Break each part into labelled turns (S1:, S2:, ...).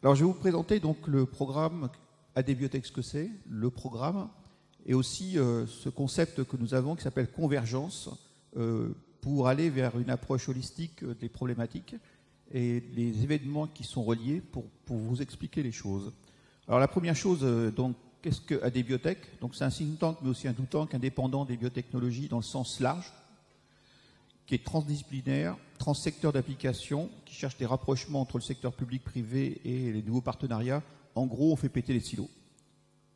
S1: Alors, je vais vous présenter donc le programme AD Biotech, ce que c'est, le programme, et aussi ce concept que nous avons qui s'appelle convergence, pour aller vers une approche holistique des problématiques et des événements qui sont reliés pour vous expliquer les choses. Alors, la première chose, donc, qu'est-ce que AD Biotech? Donc, c'est un think tank, mais aussi un think tank indépendant des biotechnologies dans le sens large, qui est transdisciplinaire, transsecteur d'application, qui cherche des rapprochements entre le secteur public-privé et les nouveaux partenariats. En gros, on fait péter les silos.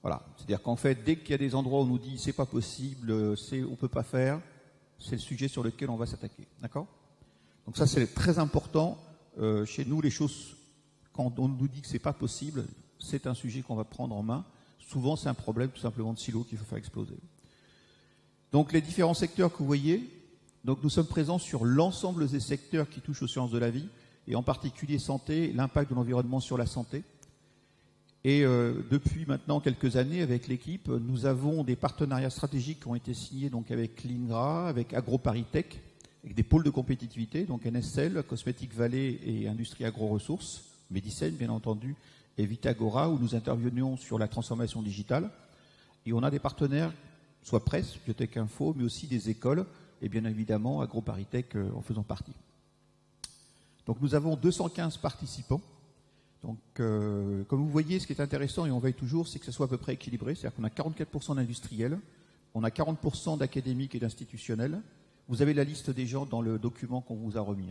S1: Voilà. C'est-à-dire qu'en fait, dès qu'il y a des endroits où on nous dit c'est pas possible, on peut pas faire, c'est le sujet sur lequel on va s'attaquer. D'accord? Donc ça, c'est très important. Chez nous, les choses, quand on nous dit que c'est pas possible, c'est un sujet qu'on va prendre en main. Souvent, c'est un problème tout simplement de silos qu'il faut faire exploser. Donc les différents secteurs que vous voyez, donc nous sommes présents sur l'ensemble des secteurs qui touchent aux sciences de la vie, et en particulier santé, l'impact de l'environnement sur la santé. Et depuis maintenant quelques années, avec l'équipe, nous avons des partenariats stratégiques qui ont été signés donc avec l'INRA, avec AgroParisTech, avec des pôles de compétitivité, donc NSL, Cosmétique Vallée et Industrie Agro-Ressources, Medicine bien entendu, et Vitagora, où nous intervenions sur la transformation digitale. Et on a des partenaires, soit presse, Biotech Info, mais aussi des écoles, et bien évidemment AgroParisTech en faisant partie. Donc nous avons 215 participants. Donc comme vous voyez, ce qui est intéressant, et on veille toujours, c'est que ce soit à peu près équilibré, c'est-à-dire qu'on a 44% d'industriels, on a 40% d'académiques et d'institutionnels. Vous avez la liste des gens dans le document qu'on vous a remis.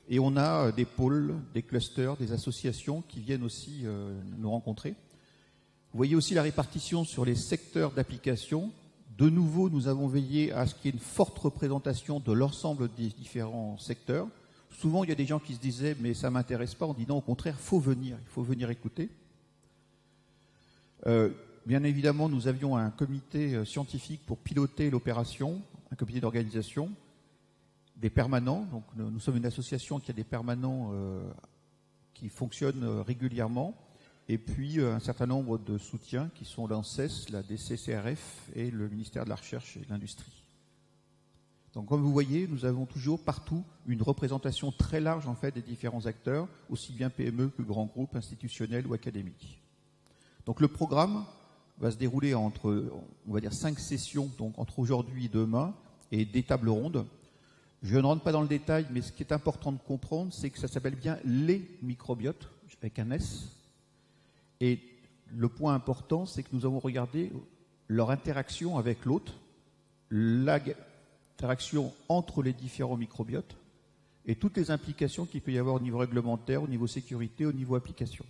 S1: Et on a des pôles, des clusters, des associations qui viennent aussi nous rencontrer. Vous voyez aussi la répartition sur les secteurs d'application. De nouveau, nous avons veillé à ce qu'il y ait une forte représentation de l'ensemble des différents secteurs. Souvent, il y a des gens qui se disaient « mais ça ne m'intéresse pas ». On dit non, au contraire, il faut venir écouter. Bien évidemment, nous avions un comité scientifique pour piloter l'opération, un comité d'organisation, des permanents. Donc, nous sommes une association qui a des permanents qui fonctionnent régulièrement. Et puis un certain nombre de soutiens qui sont l'ANSES, la DCCRF et le ministère de la Recherche et de l'Industrie. Donc comme vous voyez, nous avons toujours partout une représentation très large en fait des différents acteurs, aussi bien PME que grands groupes institutionnels ou académiques. Donc le programme va se dérouler entre, on va dire, 5 sessions, donc entre aujourd'hui et demain, et des tables rondes. Je ne rentre pas dans le détail, mais ce qui est important de comprendre, c'est que ça s'appelle bien les microbiotes, avec un S. Et le point important, c'est que nous avons regardé leur interaction avec l'hôte, l'interaction entre les différents microbiotes et toutes les implications qu'il peut y avoir au niveau réglementaire, au niveau sécurité, au niveau application.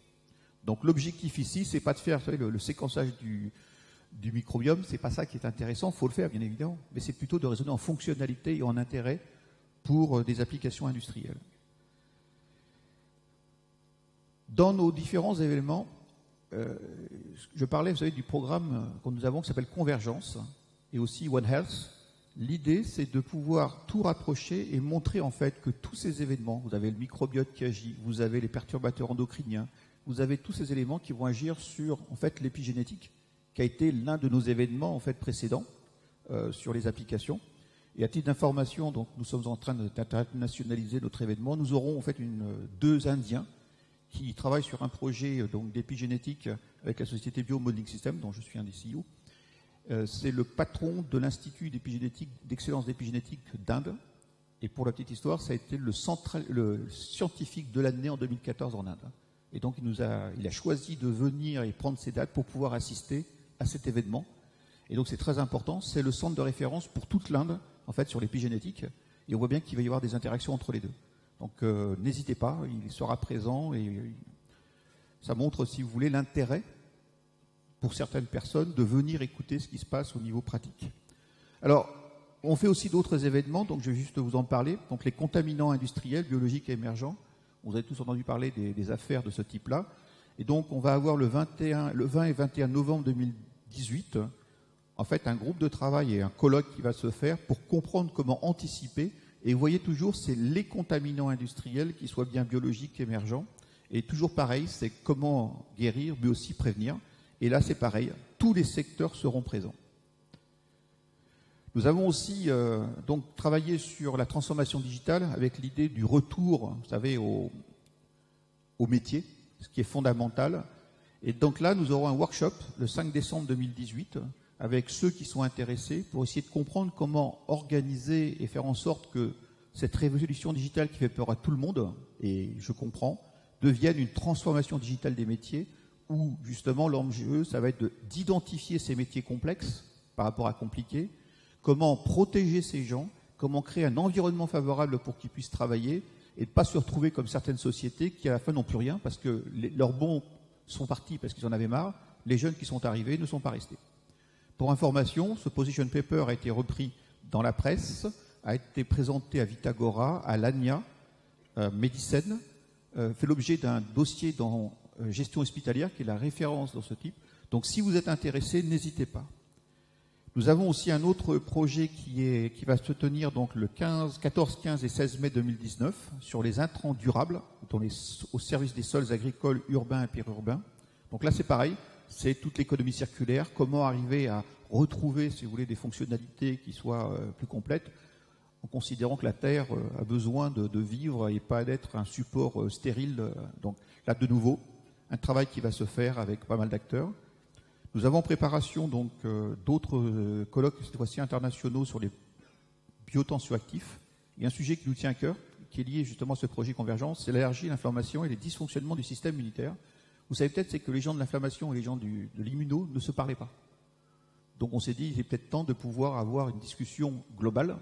S1: Donc l'objectif ici, c'est pas de faire le séquençage du microbiome, c'est pas ça qui est intéressant, il faut le faire bien évidemment, mais c'est plutôt de raisonner en fonctionnalité et en intérêt pour des applications industrielles. Dans nos différents événements, je parlais, vous savez, du programme que nous avons qui s'appelle Convergence et aussi One Health. L'idée, c'est de pouvoir tout rapprocher et montrer en fait que tous ces événements, vous avez le microbiote qui agit, vous avez les perturbateurs endocriniens, vous avez tous ces éléments qui vont agir sur en fait l'épigénétique, qui a été l'un de nos événements en fait précédents sur les applications. Et à titre d'information, donc nous sommes en train d'internationaliser notre événement. Nous aurons en fait deux Indiens qui travaille sur un projet d'épigénétique avec la société Biomodeling System, dont je suis un des CEO. C'est le patron de l'Institut d'excellence d'épigénétique d'Inde. Et pour la petite histoire, ça a été le scientifique de l'année en 2014 en Inde. Et donc il a choisi de venir et prendre ces dates pour pouvoir assister à cet événement. Et donc c'est très important, c'est le centre de référence pour toute l'Inde, en fait, sur l'épigénétique. Et on voit bien qu'il va y avoir des interactions entre les deux. Donc n'hésitez pas, il sera présent et ça montre, si vous voulez, l'intérêt pour certaines personnes de venir écouter ce qui se passe au niveau pratique. Alors, on fait aussi d'autres événements, donc je vais juste vous en parler. Donc les contaminants industriels, biologiques et émergents, vous avez tous entendu parler des affaires de ce type-là. Et donc on va avoir le 20 et 21 novembre 2018, en fait un groupe de travail et un colloque qui va se faire pour comprendre comment anticiper. Et vous voyez toujours, c'est les contaminants industriels, qu'ils soient bien biologiques, émergents. Et toujours pareil, c'est comment guérir, mais aussi prévenir. Et là, c'est pareil, tous les secteurs seront présents. Nous avons aussi donc travaillé sur la transformation digitale avec l'idée du retour, vous savez, au métier. ce qui est fondamental. Et donc là, nous aurons un workshop le 5 décembre 2018 avec ceux qui sont intéressés pour essayer de comprendre comment organiser et faire en sorte que cette révolution digitale qui fait peur à tout le monde, et je comprends, devienne une transformation digitale des métiers où justement l'enjeu, ça va être d'identifier ces métiers complexes par rapport à compliqués, comment protéger ces gens, comment créer un environnement favorable pour qu'ils puissent travailler et de ne pas se retrouver comme certaines sociétés qui à la fin n'ont plus rien parce que leurs bons sont partis parce qu'ils en avaient marre, les jeunes qui sont arrivés ne sont pas restés. Pour information, ce position paper a été repris dans la presse, a été présenté à Vitagora, à l'ANIA, Médicène, fait l'objet d'un dossier dans gestion hospitalière qui est la référence dans ce type. Donc si vous êtes intéressé, n'hésitez pas. Nous avons aussi un autre projet qui va se tenir donc le 14, 15 et 16 mai 2019 sur les intrants durables au service des sols agricoles urbains et périurbains. Donc là c'est pareil, c'est toute l'économie circulaire, comment arriver à retrouver, si vous voulez, des fonctionnalités qui soient plus complètes, en considérant que la Terre a besoin de vivre et pas d'être un support stérile. Donc là, de nouveau, un travail qui va se faire avec pas mal d'acteurs. Nous avons en préparation donc d'autres colloques, cette fois-ci internationaux, sur les biotensioactifs. Il y a un sujet qui nous tient à cœur, qui est lié justement à ce projet Convergence, c'est l'allergie, l'inflammation et les dysfonctionnements du système immunitaire. Vous savez peut-être, c'est que les gens de l'inflammation et les gens de l'immuno ne se parlaient pas. Donc on s'est dit, il est peut-être temps de pouvoir avoir une discussion globale.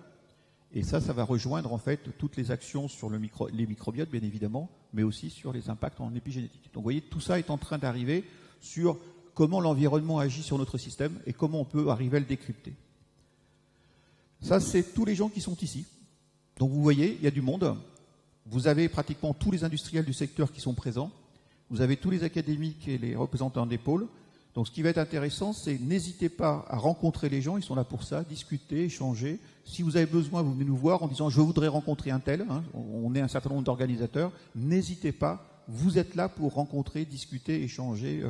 S1: Et ça va rejoindre en fait toutes les actions sur les microbiotes, bien évidemment, mais aussi sur les impacts en épigénétique. Donc vous voyez, tout ça est en train d'arriver sur comment l'environnement agit sur notre système et comment on peut arriver à le décrypter. Ça, c'est tous les gens qui sont ici. Donc vous voyez, il y a du monde. Vous avez pratiquement tous les industriels du secteur qui sont présents. Vous avez tous les académiques et les représentants des pôles. Donc ce qui va être intéressant, c'est n'hésitez pas à rencontrer les gens, ils sont là pour ça, discuter, échanger. Si vous avez besoin, vous venez nous voir en disant « je voudrais rencontrer un tel », on est un certain nombre d'organisateurs, n'hésitez pas, vous êtes là pour rencontrer, discuter, échanger.